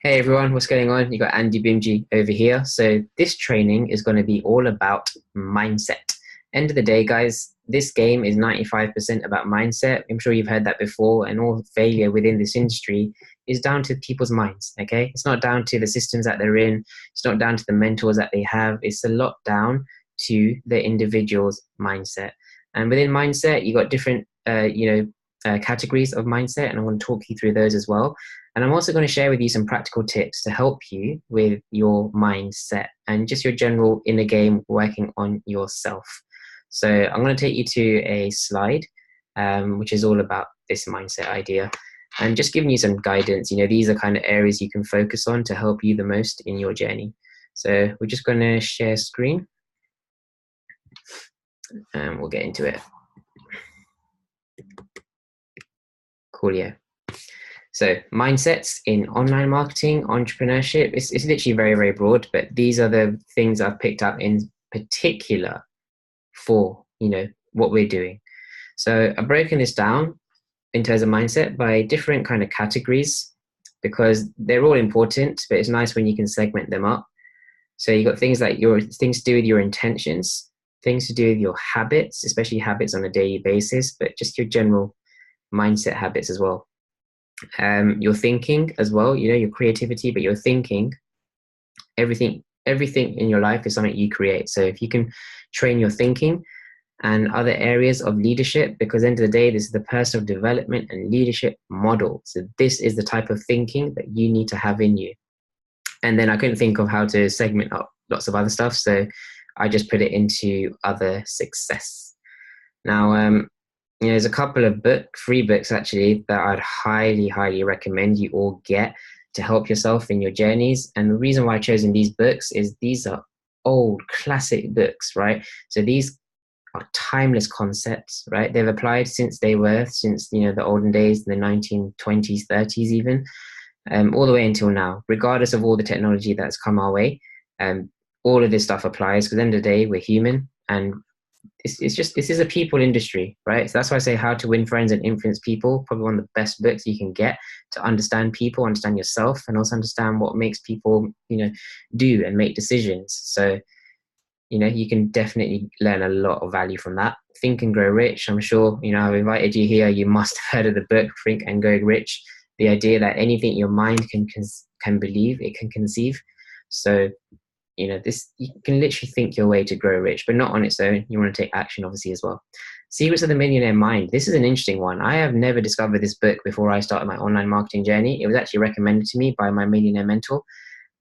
Hey everyone, what's going on? You got Andy Bimji over here. So this training is going to be all about mindset. End of the day, guys, this game is 95% about mindset. I'm sure you've heard that before, and all failure within this industry is down to people's minds, okay? It's not down to the systems that they're in. It's not down to the mentors that they have. It's a lot down to the individual's mindset. And within mindset, you got different, categories of mindset, and I want to talk you through those as well. And I'm also going to share with you some practical tips to help you with your mindset and just your general inner game working on yourself. So I'm going to take you to a slide, which is all about this mindset idea and just giving you some guidance. These are kind of areas you can focus on to help you the most in your journey. So we're just going to share screen and we'll get into it. Cool, yeah. So mindsets in online marketing, entrepreneurship, it's literally very, very broad, but these are the things I've picked up in particular for, what we're doing. So I've broken this down in terms of mindset by different kind of categories because they're all important, but it's nice when you can segment them up. So you got things like things to do with your intentions, things to do with your habits, especially habits on a daily basis, but just your general mindset habits as well. Your thinking as well, your creativity, but your thinking, everything in your life is something you create. So if you can train your thinking and other areas of leadership, because at the end of the day, this is the personal development and leadership model. So this is the type of thinking that you need to have in you. And then I couldn't think of how to segment up lots of other stuff. So I just put it into other success. Now, there's a couple of free books actually that I'd highly, highly recommend you all get to help yourself in your journeys. And the reason why I've chosen these books is these are old classic books, right? So these are timeless concepts, right? They've applied since the olden days, the 1920s, 30s even, all the way until now, regardless of all the technology that's come our way. All of this stuff applies because at the end of the day, we're human and this is a people industry, right? So that's why I say How to Win Friends and Influence People, probably one of the best books you can get to understand people, understand yourself, and also understand what makes people, do and make decisions. So, you can definitely learn a lot of value from that. Think and Grow Rich. I'm sure, I've invited you here. You must have heard of the book, Think and Grow Rich. The idea that anything your mind can believe, it can conceive. So this, you can literally think your way to grow rich, but not on its own. You want to take action, obviously, as well. Secrets of the Millionaire Mind. This is an interesting one. I have never discovered this book before I started my online marketing journey. It was actually recommended to me by my millionaire mentor.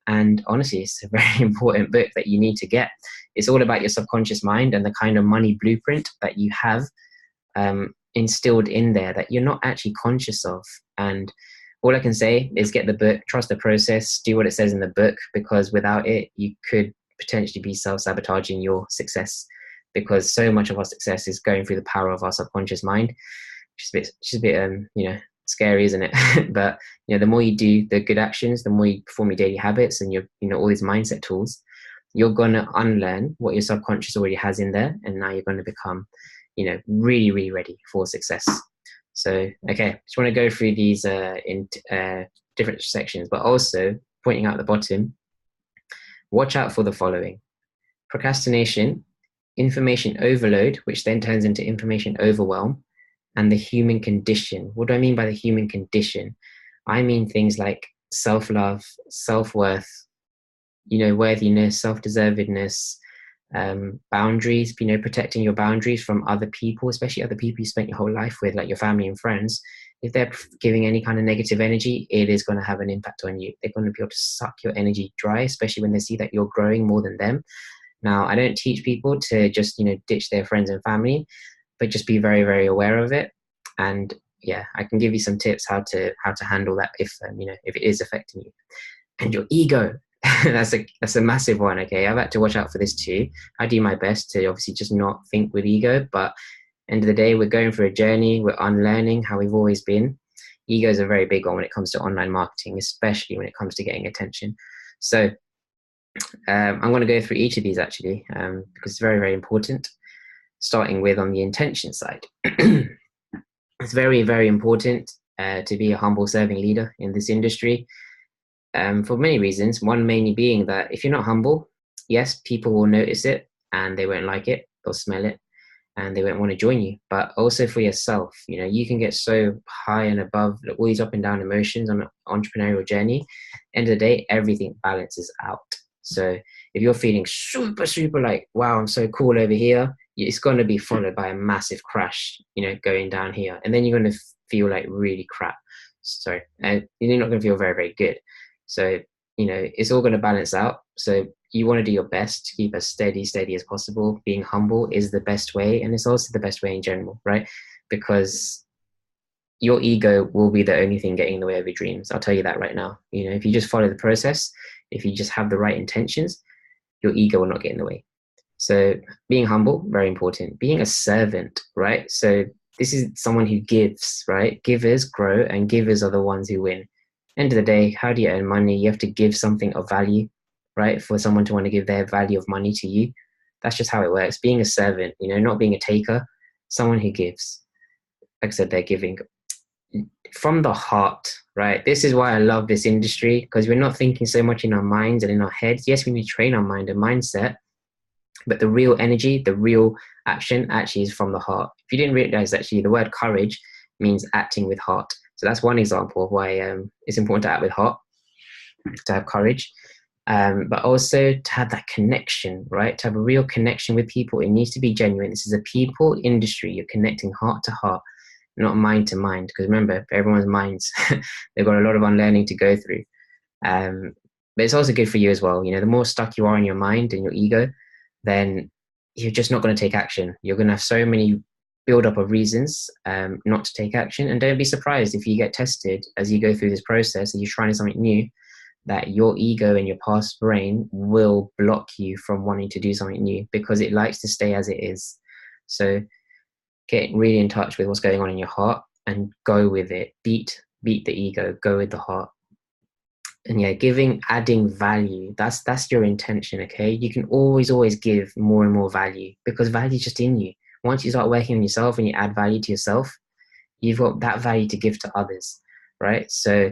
And honestly, it's a very important book that you need to get. It's all about your subconscious mind and the kind of money blueprint that you have instilled in there that you're not actually conscious of. And all I can say is get the book, trust the process, do what it says in the book, because without it, you could potentially be self-sabotaging your success, because so much of our success is going through the power of our subconscious mind, which is a bit scary, isn't it? But, the more you do the good actions, the more you perform your daily habits and all these mindset tools, you're going to unlearn what your subconscious already has in there. And now you're going to become, really, really ready for success. So, okay, just want to go through these in different sections, but also pointing out at the bottom, watch out for the following: procrastination, information overload, which then turns into information overwhelm, and the human condition. What do I mean by the human condition? I mean things like self-love, self-worth, worthiness, self-deservedness, boundaries, protecting your boundaries from other people, especially other people you spent your whole life with, like your family and friends. If they're giving any kind of negative energy, it is going to have an impact on you. They're going to be able to suck your energy dry, especially when they see that you're growing more than them. Now, I don't teach people to just, ditch their friends and family, but just be very, very aware of it. And yeah, I can give you some tips how to handle that if it is affecting you. And your ego, that's a massive one. Okay, I've had to watch out for this too. I do my best to obviously just not think with ego, but end of the day, we're going through a journey. We're unlearning how we've always been. Ego is a very big one when it comes to online marketing, especially when it comes to getting attention. So I'm going to go through each of these actually, because it's very, very important. Starting with on the intention side. It's very, very important to be a humble serving leader in this industry, for many reasons. One mainly being that if you're not humble, yes, people will notice it and they won't like it, they'll smell it, and they won't want to join you. But also for yourself, you can get so high and above all these up and down emotions on an entrepreneurial journey. End of the day, everything balances out. So if you're feeling super, super like, wow, I'm so cool over here, it's going to be followed by a massive crash, going down here. And then you're going to feel like really crap. So you're not going to feel very, very good. So, it's all going to balance out. So you want to do your best to keep as steady as possible. Being humble is the best way. And it's also the best way in general, right? Because your ego will be the only thing getting in the way of your dreams. I'll tell you that right now. If you just follow the process, if you just have the right intentions, your ego will not get in the way. So being humble, very important. Being a servant, right? So this is someone who gives, right? Givers grow and givers are the ones who win. End of the day, how do you earn money? You have to give something of value, right? For someone to want to give their value of money to you. That's just how it works. Being a servant, not being a taker, someone who gives. Like I said, they're giving from the heart, right? This is why I love this industry, because we're not thinking so much in our minds and in our heads. Yes, we need to train our mind and mindset, but the real energy, the real action actually is from the heart. If you didn't realize, actually, the word courage means acting with heart. So that's one example of why it's important to act with heart, to have courage, but also to have that connection, right? To have a real connection with people. It needs to be genuine. This is a people industry. You're connecting heart to heart, not mind to mind. Because remember, everyone's minds, they've got a lot of unlearning to go through. But it's also good for you as well. The more stuck you are in your mind and your ego, then you're just not going to take action. You're going to have so many build up of reasons not to take action. And don't be surprised if you get tested as you go through this process and you're trying something new, that your ego and your past brain will block you from wanting to do something new because it likes to stay as it is. So get really in touch with what's going on in your heart and go with it. Beat the ego, go with the heart. And yeah, adding value, that's your intention. Okay, you can always give more and more value, because value is just in you. Once you start working on yourself and you add value to yourself, you've got that value to give to others, right? So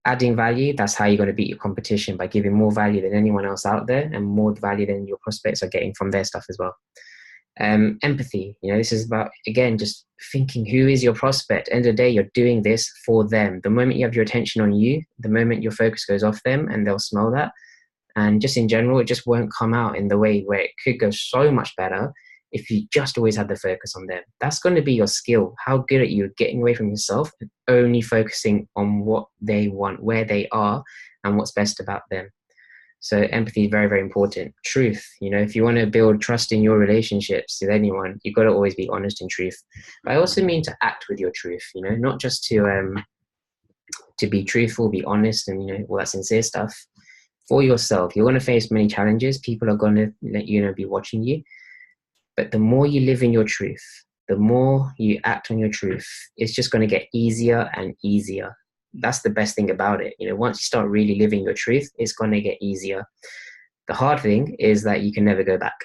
adding value, that's how you're going to beat your competition, by giving more value than anyone else out there and more value than your prospects are getting from their stuff as well. Empathy, this is about, again, just thinking, who is your prospect? End of the day, you're doing this for them. The moment you have your attention on you, the moment your focus goes off them, and they'll smell that. And just in general, it just won't come out in the way where it could go so much better if you just always had the focus on them. That's going to be your skill. How good are you at getting away from yourself and only focusing on what they want, where they are, and what's best about them? So empathy is very, very important. Truth, if you want to build trust in your relationships with anyone, you've got to always be honest in truth. But I also mean to act with your truth, not just to be truthful, be honest, and all that sincere stuff. For yourself, you're going to face many challenges. People are going to let be watching you. But the more you live in your truth, the more you act on your truth, it's just going to get easier and easier. That's the best thing about it. Once you start really living your truth, it's going to get easier. The hard thing is that you can never go back.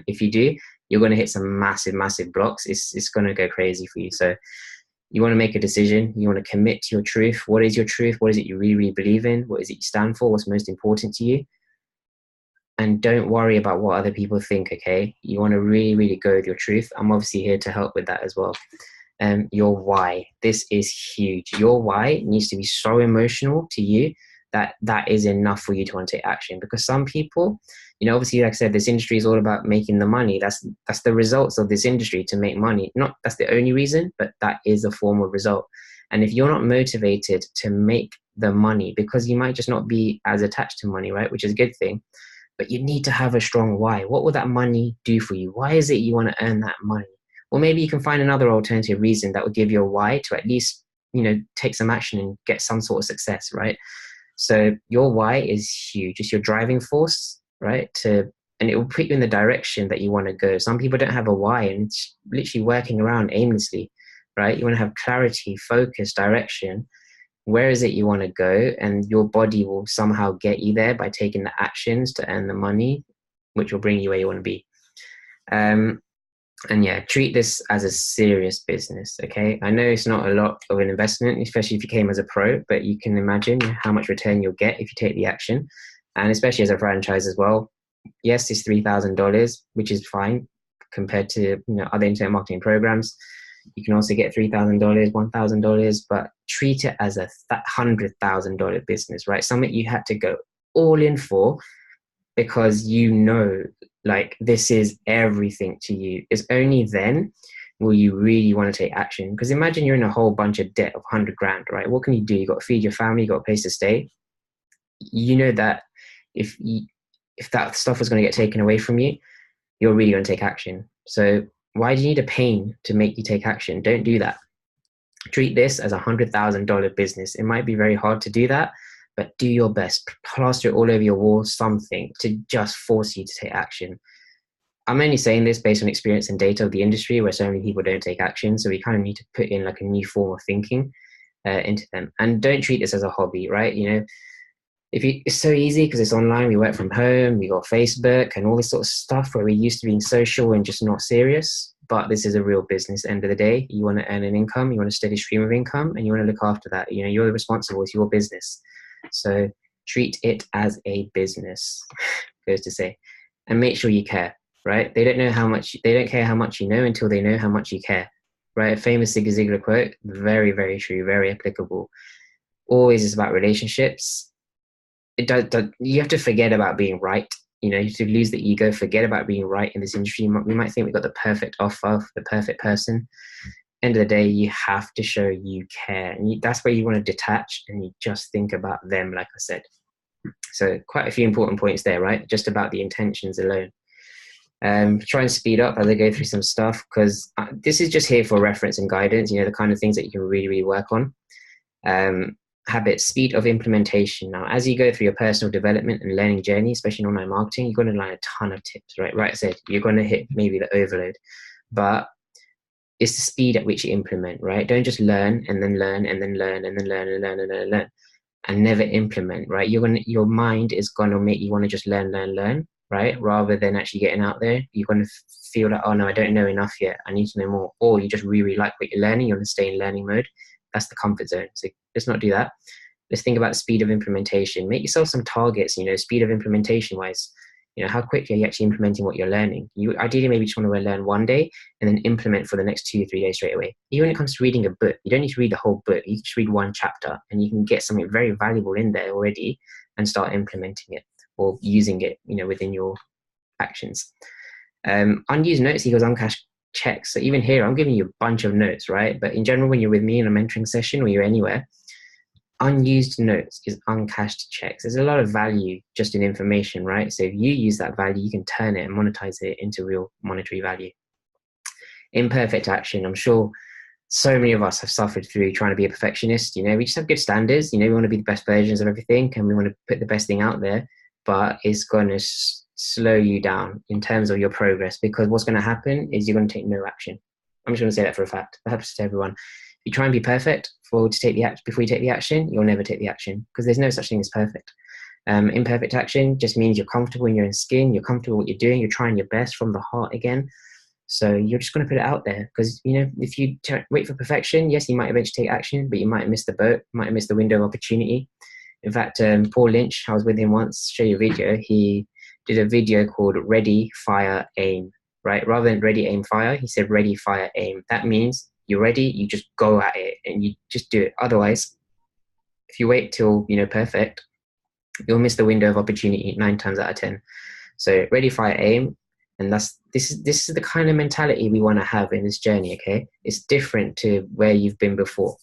If you do, you're going to hit some massive, massive blocks. It's going to go crazy for you. So you want to make a decision. You want to commit to your truth. What is your truth? What is it you really, really believe in? What is it you stand for? What's most important to you? And don't worry about what other people think, okay? You want to really, really go with your truth. I'm obviously here to help with that as well. Your why. This is huge. Your why needs to be so emotional to you that is enough for you to want to take action. Because some people, obviously, like I said, this industry is all about making the money. That's the results of this industry, to make money. Not that's the only reason, but that is a form of result. And if you're not motivated to make the money, because you might just not be as attached to money, right? Which is a good thing. But you need to have a strong why. What will that money do for you? Why is it you want to earn that money? Or maybe you can find another alternative reason that will give you a why to at least, take some action and get some sort of success, right? So your why is huge. It's your driving force, right? And it will put you in the direction that you want to go. Some people don't have a why and it's literally working around aimlessly, right? You want to have clarity, focus, direction. Where is it you want to go? And your body will somehow get you there by taking the actions to earn the money, which will bring you where you want to be. And yeah, treat this as a serious business. Okay, I know it's not a lot of an investment, especially if you came as a pro, but you can imagine how much return you'll get if you take the action, and especially as a franchise as well. Yes, it's $3,000, which is fine compared to other internet marketing programs. You can also get $3,000, $1,000, but treat it as a $100,000 business, right? Something you had to go all in for, because like this is everything to you. It's only then will you really want to take action. Because imagine you're in a whole bunch of debt of 100 grand, right? What can you do? You got to feed your family, you got a place to stay. You know that if that stuff was going to get taken away from you, you're really going to take action. So why do you need a pain to make you take action? Don't do that. Treat this as $100,000 business. It might be very hard to do that, but do your best. Plaster it all over your wall, something to just force you to take action. I'm only saying this based on experience and data of the industry where so many people don't take action. So we kind of need to put in like a new form of thinking into them. And don't treat this as a hobby, right? It's so easy because it's online. We work from home. We got Facebook and all this sort of stuff where we used to being social and just not serious. But this is a real business. End of the day, you want to earn an income, you want a steady stream of income, and you want to look after that. You're responsible. It's your business. So treat it as a business, goes to say, and make sure you care. Right? They don't care how much you know until they know how much you care. Right? A famous Zig Ziglar quote, very, very true, very applicable. Always is about relationships. You have to forget about being right. You have to lose the ego, forget about being right in this industry. We might think we've got the perfect offer, the perfect person. End of the day, you have to show you care. And that's where you want to detach and you just think about them, like I said. So quite a few important points there, right? Just about the intentions alone. Try and speed up as I go through some stuff, because this is just here for reference and guidance, the kind of things that you can really, really work on. Habits, speed of implementation. Now, as you go through your personal development and learning journey, especially in online marketing, you're going to learn a ton of tips, right? Right, I said you're going to hit maybe the overload, but it's the speed at which you implement, right? Don't just learn and then learn and then learn and then learn and learn and learn and learn and never implement, right? Your mind is going to make you want to just learn, right? Rather than actually getting out there, you're going to feel like, oh no, I don't know enough yet. I need to know more. Or you just really, really like what you're learning. You want to stay in learning mode. That's the comfort zone. So let's not do that. Let's think about speed of implementation. Make yourself some targets, speed of implementation wise. How quickly are you actually implementing what you're learning? You ideally maybe just want to learn one day and then implement for the next 2 or 3 days straight away. Even when it comes to reading a book, you don't need to read the whole book. You just read one chapter and you can get something very valuable in there already and start implementing it or using it, within your actions. Unused notes equals uncashed checks. So even here, I'm giving you a bunch of notes, right? But in general, when you're with me in a mentoring session or you're anywhere, unused notes is uncashed checks. There's a lot of value just in information, right? So if you use that value, you can turn it and monetize it into real monetary value. Imperfect action. I'm sure so many of us have suffered through trying to be a perfectionist. We just have good standards. We want to be the best versions of everything and we want to put the best thing out there, but it's going to slow you down in terms of your progress, because what's going to happen is you're going to take no action. I'm just going to say that for a fact. That happens to everyone. If you try and be perfect before you take the action, you'll never take the action, because there's no such thing as perfect. Imperfect action just means you're comfortable in your own skin, you're comfortable with what you're doing, you're trying your best from the heart again. So you're just going to put it out there, because if you wait for perfection, yes, you might eventually take action, but you might miss the boat, might miss the window of opportunity. In fact, Paul Lynch, I was with him once, show you a video. He did a video called Ready, Fire, Aim, right? Rather than ready, aim, fire, he said ready, fire, aim. That means you're ready, you just go at it and you just do it. Otherwise, if you wait till, perfect, you'll miss the window of opportunity 9 times out of 10. So ready, fire, aim. And this is the kind of mentality we want to have in this journey, okay? It's different to where you've been before.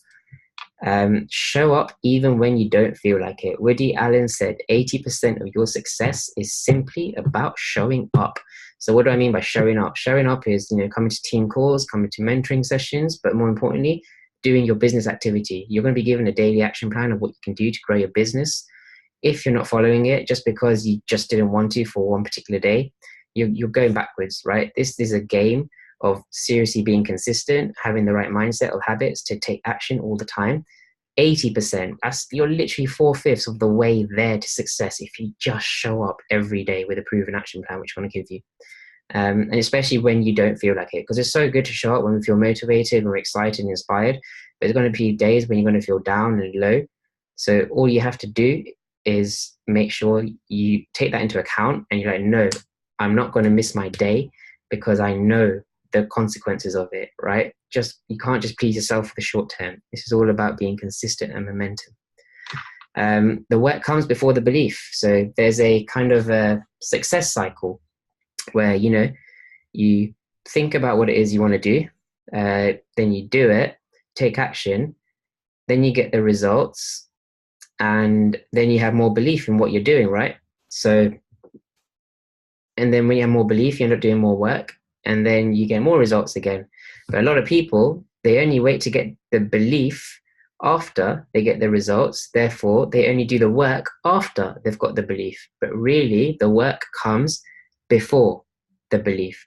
Show up even when you don't feel like it. Woody Allen said 80% of your success is simply about showing up. So what do I mean by showing up? Showing up is, coming to team calls, coming to mentoring sessions, but more importantly, doing your business activity. You're going to be given a daily action plan of what you can do to grow your business. If you're not following it just because you just didn't want to for one particular day, you're going backwards, right? This is a game of seriously being consistent, having the right mindset of habits to take action all the time. 80%, you're literally 4/5 of the way there to success if you just show up every day with a proven action plan, which I want to give you. And especially when you don't feel like it, because it's so good to show up when we feel motivated, when we're excited and inspired, but there's going to be days when you're going to feel down and low. So all you have to do is make sure you take that into account, and you're like, no, I'm not going to miss my day because I know the consequences of it, right? You can't just please yourself for the short term. This is all about being consistent and momentum. The work comes before the belief. So there's a kind of a success cycle where, you think about what it is you want to do, then you do it, take action, then you get the results, and then you have more belief in what you're doing, right? So, and then when you have more belief, you end up doing more work, and then you get more results again. But a lot of people, they only wait to get the belief after they get the results. Therefore, they only do the work after they've got the belief. But really, the work comes before the belief.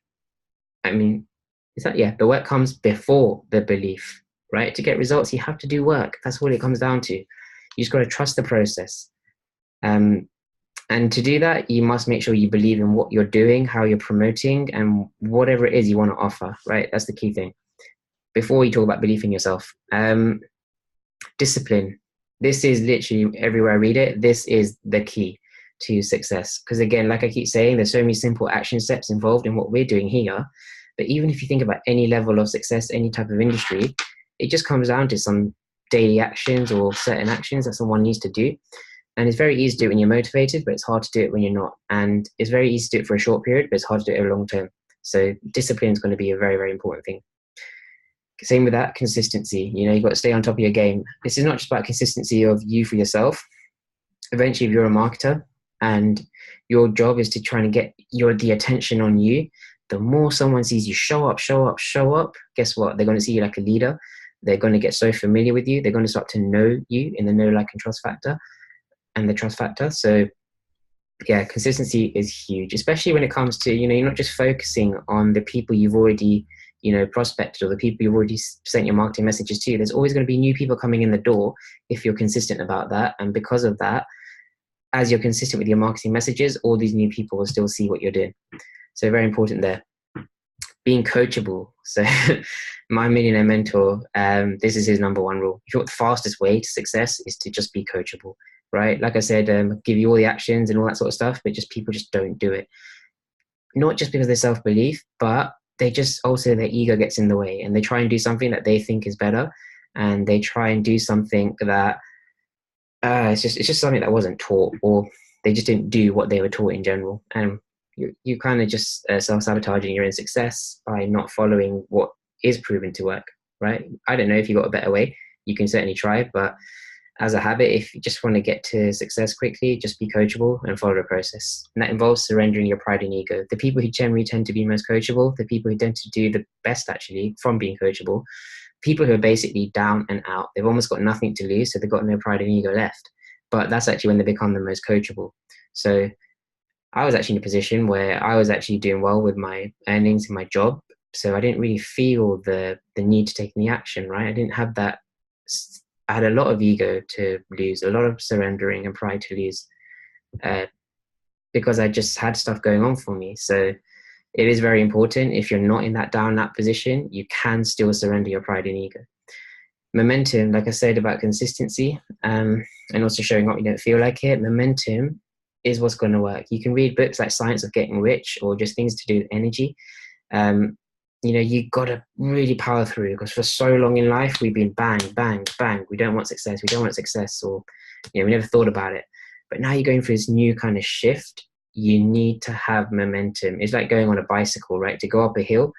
The work comes before the belief, right? To get results, you have to do work. That's what it comes down to. You just got to trust the process. And to do that, you must make sure you believe in what you're doing, how you're promoting, and whatever it is you want to offer, right? That's the key thing. Before you talk about belief in yourself, discipline. This is literally everywhere I read it. This is the key to success. Because again, like I keep saying, there's so many simple action steps involved in what we're doing here. But even if you think about any level of success, any type of industry, it just comes down to some daily actions or certain actions that someone needs to do. And it's very easy to do it when you're motivated, but it's hard to do it when you're not. And it's very easy to do it for a short period, but it's hard to do it over long term. So discipline is going to be a very, very important thing. Same with that, consistency. You've got to stay on top of your game. This is not just about consistency of you for yourself. Eventually, if you're a marketer and your job is to try and get the attention on you, the more someone sees you show up, guess what? They're going to see you like a leader. They're going to get so familiar with you. They're going to start to know you in the know, like, and trust factor, and the trust factor. So yeah, consistency is huge, especially when it comes to, you're not just focusing on the people you've already, prospected, or the people you've already sent your marketing messages to. There's always going to be new people coming in the door if you're consistent about that. And because of that, as you're consistent with your marketing messages, all these new people will still see what you're doing. So very important there. Being coachable. So my millionaire mentor, this is his number one rule. If you want the fastest way to success is to just be coachable, right? Like I said, give you all the actions and all that sort of stuff, but people just don't do it. Not just because of their self-belief, but they just also, their ego gets in the way, and they try and do something that they think is better. And they try and do something that it's just something that wasn't taught, or they just didn't do what they were taught in general. And you kind of just self-sabotaging your own success by not following what is proven to work, right? I don't know if you've got a better way. You can certainly try, but as a habit, if you just want to get to success quickly, just be coachable and follow the process. And that involves surrendering your pride and ego. The people who generally tend to be most coachable, the people who tend to do the best actually from being coachable, people who are basically down and out. They've almost got nothing to lose, so they've got no pride and ego left. But that's actually when they become the most coachable. So I was actually in a position where I was actually doing well with my earnings in my job. So I didn't really feel the need to take any action, right? I didn't have that. I had a lot of ego to lose, a lot of surrendering and pride to lose, because I just had stuff going on for me. So it is very important. If you're not in that down that position, you can still surrender your pride and ego. Momentum, like I said about consistency, and also showing up you don't feel like it. Momentum is what's going to work. You can read books like Science of Getting Rich, or just things to do with energy. You got to really power through, because for so long in life we've been bang, bang, bang. We don't want success. We don't want success, or we never thought about it. But now you're going through this new kind of shift. You need to have momentum. It's like going on a bicycle, right? To go up a hill,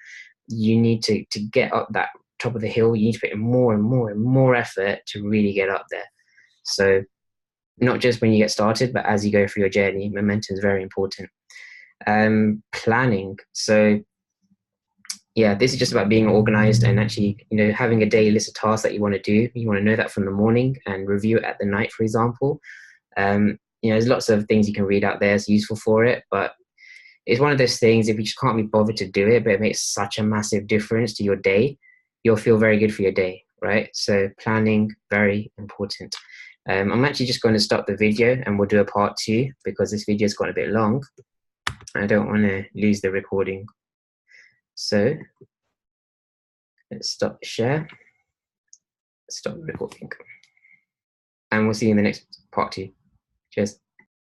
you need to get up that top of the hill. You need to put in more and more and more effort to really get up there. So not just when you get started, but as you go through your journey, momentum is very important. Planning. So yeah, this is just about being organized and actually, having a daily list of tasks that you want to do. You want to know that from the morning and review it at the night, for example. There's lots of things you can read out there. It's useful for it, but it's one of those things, if you just can't be bothered to do it, but it makes such a massive difference to your day, you'll feel very good for your day, right? So planning, very important. I'm actually just going to stop the video and we'll do a part 2, because this video's got a bit long. I don't want to lose the recording So let's stop share, stop recording, and we'll see you in the next part 2. Cheers.